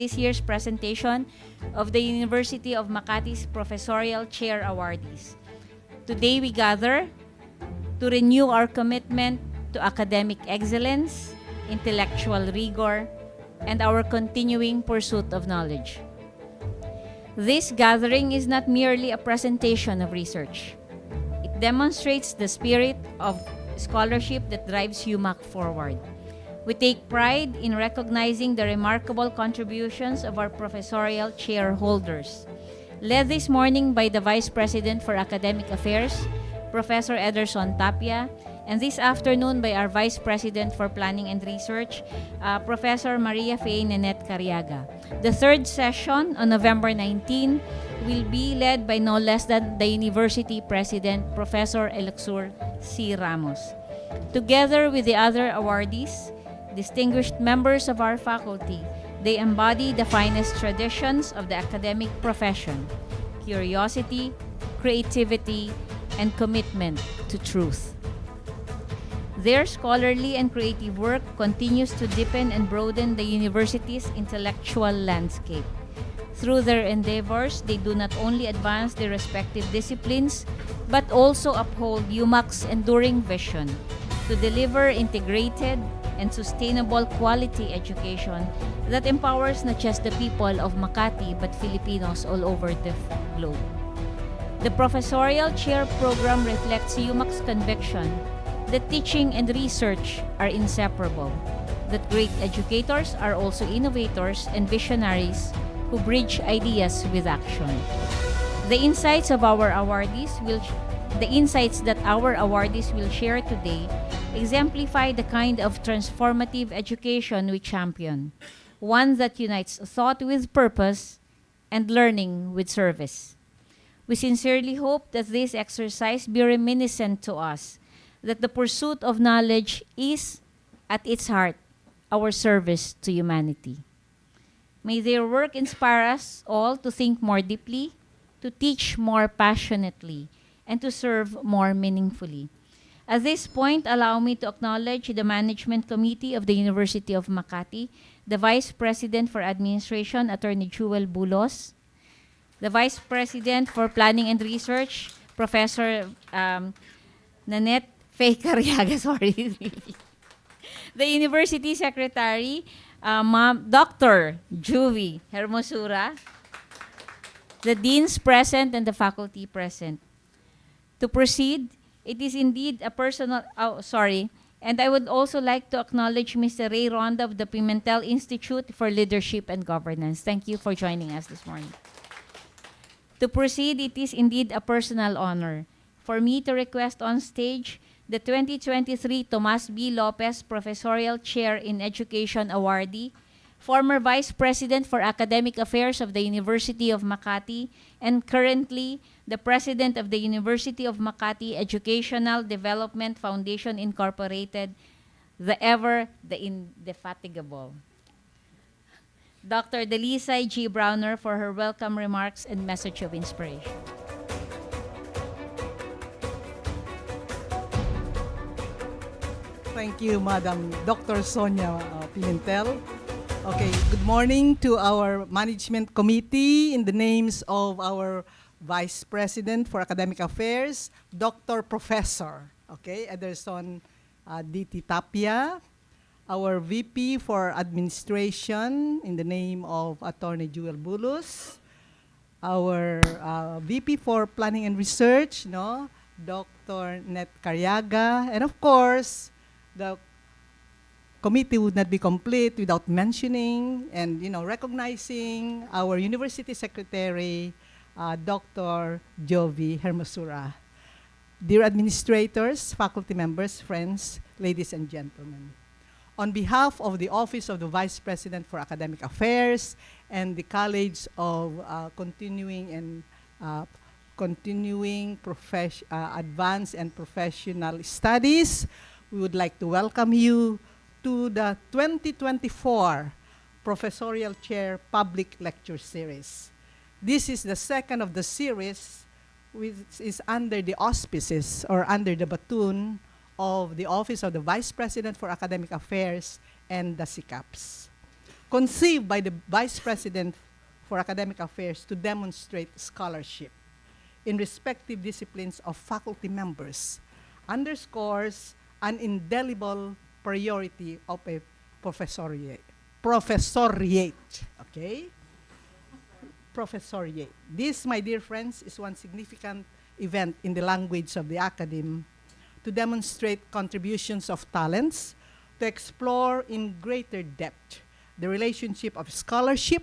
this year's presentation of the University of Makati's Professorial Chair Awardees. Today we gather to renew our commitment to academic excellence, intellectual rigor, and our continuing pursuit of knowledge. This gathering is not merely a presentation of research. It demonstrates the spirit of scholarship that drives UMak forward. We take pride in recognizing the remarkable contributions of our professorial chair holders, led this morning by the Vice President for Academic Affairs, Professor Ederson Tapia, and this afternoon by our Vice President for Planning and Research, Professor Maria Faye Nenet Cariaga. The third session on November 19 will be led by no less than the University President, Professor Elixir C. Ramos. Together with the other awardees, distinguished members of our faculty, they embody the finest traditions of the academic profession: curiosity, creativity, and commitment to truth. Their scholarly and creative work continues to deepen and broaden the university's intellectual landscape. Through their endeavors, they do not only advance their respective disciplines, but also uphold UMAC's enduring vision to deliver integrated and sustainable quality education that empowers not just the people of Makati, but Filipinos all over the globe. The Professorial Chair Program reflects UMAC's conviction that teaching and research are inseparable, that great educators are also innovators and visionaries who bridge ideas with action. The insights that our awardees will share today exemplify the kind of transformative education we champion, one that unites thought with purpose and learning with service. We sincerely hope that this exercise be reminiscent to us that the pursuit of knowledge is, at its heart, our service to humanity. May their work inspire us all to think more deeply, to teach more passionately, and to serve more meaningfully. At this point, allow me to acknowledge the Management Committee of the University of Makati, the Vice President for Administration, Attorney Jewel Bulos, the Vice President for Planning and Research, Professor Nanette Faye Cariaga, sorry. The University Secretary, Dr. Juvie Hermosura, the Deans present and the faculty present. To proceed, it is indeed a personal, and I would also like to acknowledge Mr. Ray Ronda of the Pimentel Institute for Leadership and Governance. Thank you for joining us this morning. To proceed, it is indeed a personal honor for me to request on stage the 2023 Tomas B. Lopez Professorial Chair in Education awardee, former Vice President for Academic Affairs of the University of Makati, and currently the President of the University of Makati Educational Development Foundation Incorporated, the indefatigable Dr. Dalisay G. Browner, for her welcome remarks and message of inspiration. Thank you, Madam Dr. Sonia Pimentel. Okay, good morning to our Management Committee in the names of our Vice President for Academic Affairs, Dr. Professor, Ederson D.T. Tapia, our VP for Administration in the name of Attorney Jewel Bulos, our VP for Planning and Research, Dr. Net Cariaga, and of course, the committee would not be complete without mentioning and recognizing our University Secretary, Dr. Jovie Hermosura. Dear administrators, faculty members, friends, ladies and gentlemen, on behalf of the Office of the Vice President for Academic Affairs and the College of Continuing Advanced and Professional Studies, we would like to welcome you to the 2024 Professorial Chair Public Lecture Series. This is the second of the series, which is under the auspices or under the baton of the Office of the Vice President for Academic Affairs and the SICAPS. conceived by the Vice President for Academic Affairs to demonstrate scholarship in respective disciplines of faculty members, underscores an indelible priority of a professoriate. Okay? Professoriate. This, my dear friends, is one significant event in the language of the academe to demonstrate contributions of talents, to explore in greater depth the relationship of scholarship,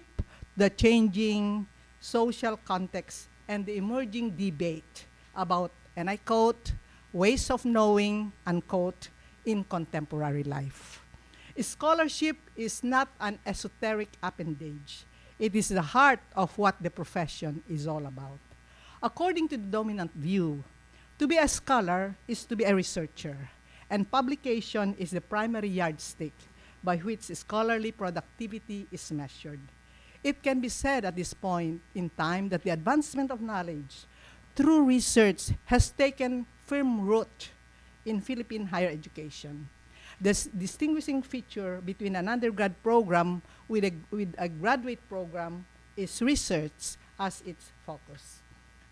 the changing social context, and the emerging debate about, and I quote, ways of knowing, unquote, in contemporary life. Scholarship is not an esoteric appendage. It is the heart of what the profession is all about. According to the dominant view, to be a scholar is to be a researcher, and publication is the primary yardstick by which scholarly productivity is measured. It can be said at this point in time that the advancement of knowledge through research has taken firm root in Philippine higher education. The distinguishing feature between an undergrad program with a graduate program is research as its focus.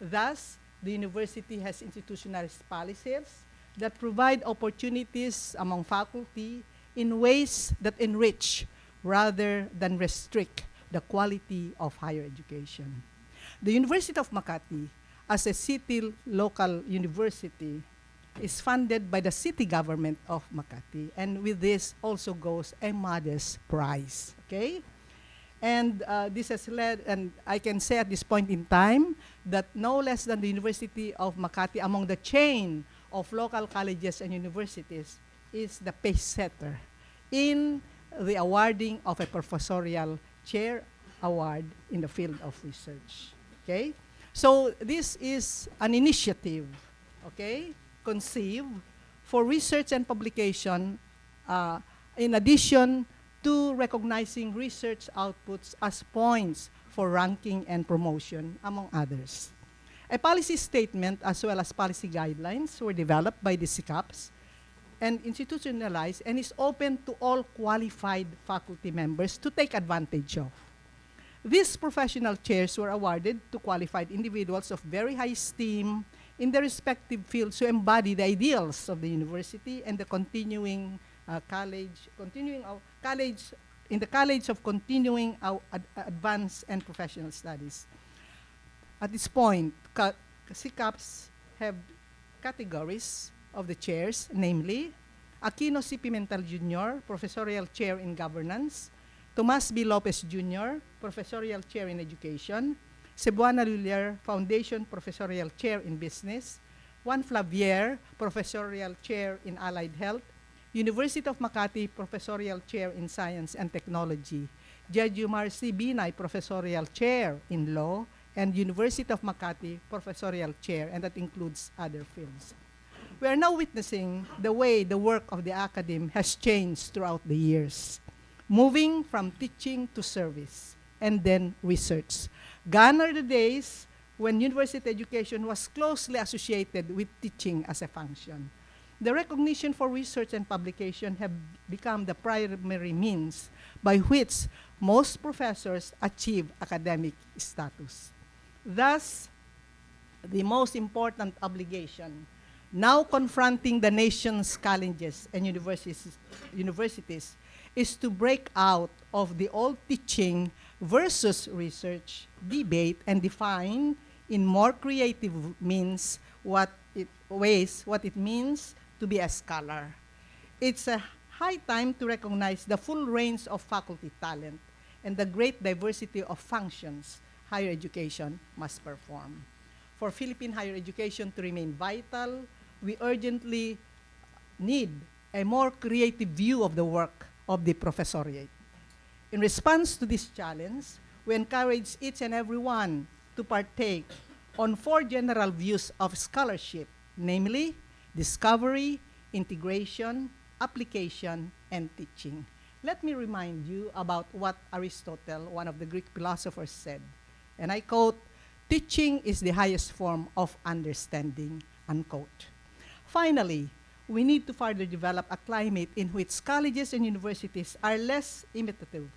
Thus, the university has institutionalized policies that provide opportunities among faculty in ways that enrich rather than restrict the quality of higher education. The University of Makati, as a city local university, is funded by the city government of Makati, and with this also goes a modest prize, okay? And this has led, and I can say at this point in time, that no less than the University of Makati, among the chain of local colleges and universities, is the pace setter in the awarding of a professorial chair award in the field of research, okay? So this is an initiative, okay, conceived for research and publication in addition to recognizing research outputs as points for ranking and promotion, among others. A policy statement as well as policy guidelines were developed by the SICAPs and institutionalized and is open to all qualified faculty members to take advantage of. These professional chairs were awarded to qualified individuals of very high esteem in their respective fields who embody the ideals of the university and the continuing college in the College of Continuing Advanced and Professional Studies. At this point, SICAPs have categories of the chairs, namely Aquino C. Pimentel Jr., Professorial Chair in Governance, Tomas B. Lopez Jr., Professorial Chair in Education, Cebuana Lulier, Foundation Professorial Chair in Business, Juan Flavier, Professorial Chair in Allied Health, University of Makati, Professorial Chair in Science and Technology, Jejumar C. Binay, Professorial Chair in Law, and University of Makati, Professorial Chair, and that includes other fields. We are now witnessing the way the work of the academe has changed throughout the years, moving from teaching to service, and then research. Gone are the days when university education was closely associated with teaching as a function. The recognition for research and publication have become the primary means by which most professors achieve academic status. Thus, the most important obligation now confronting the nation's colleges and universities is to break out of the old teaching versus research debate and define in more creative ways what it means to be a scholar. It's a high time to recognize the full range of faculty talent and the great diversity of functions higher education must perform. For Philippine higher education to remain vital, we urgently need a more creative view of the work of the professoriate. In response to this challenge, we encourage each and every one to partake on 4 general views of scholarship, namely discovery, integration, application, and teaching. Let me remind you about what Aristotle, one of the Greek philosophers, said, and I quote, "Teaching is the highest form of understanding," unquote. Finally, we need to further develop a climate in which colleges and universities are less imitative,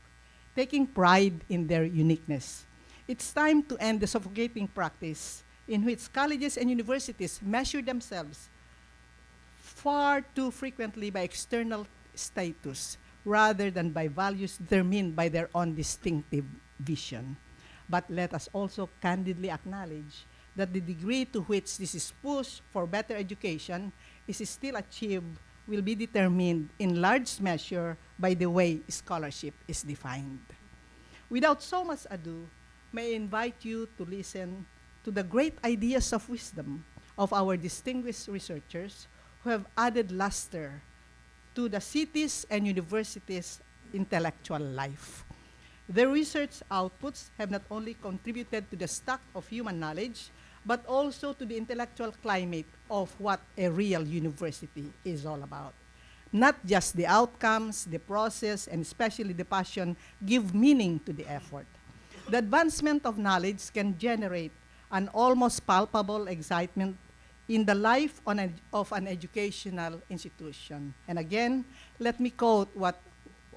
taking pride in their uniqueness. It's time to end the suffocating practice in which colleges and universities measure themselves far too frequently by external status rather than by values determined by their own distinctive vision. But let us also candidly acknowledge that the degree to which this is pushed for better education is still achieved will be determined in large measure by the way scholarship is defined. Without so much ado, may I invite you to listen to the great ideas of wisdom of our distinguished researchers who have added luster to the cities and universities' intellectual life. Their research outputs have not only contributed to the stock of human knowledge, but also to the intellectual climate of what a real university is all about. Not just the outcomes, the process, and especially the passion give meaning to the effort. The advancement of knowledge can generate an almost palpable excitement in the life of an educational institution. And again, let me quote what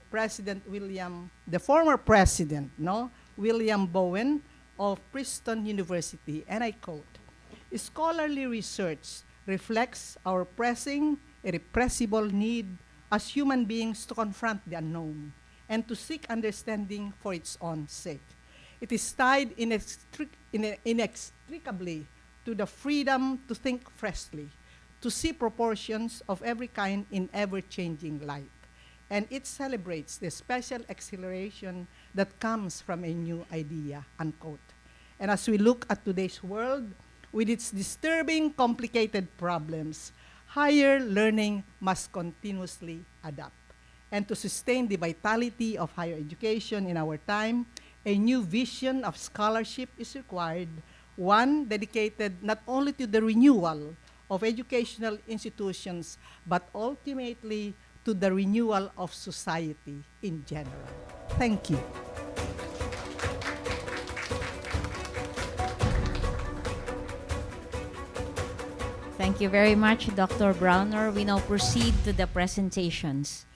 the former president, William Bowen of Princeton University, and I quote, "Scholarly research reflects our pressing, irrepressible need as human beings to confront the unknown and to seek understanding for its own sake. It is tied inextricably to the freedom to think freshly, to see proportions of every kind in ever-changing light. And it celebrates the special exhilaration that comes from a new idea," unquote. And as we look at today's world, with its disturbing, complicated problems, higher learning must continuously adapt. And to sustain the vitality of higher education in our time, a new vision of scholarship is required, one dedicated not only to the renewal of educational institutions, but ultimately to the renewal of society in general. Thank you. Thank you very much, Dr. Browner. We now proceed to the presentations.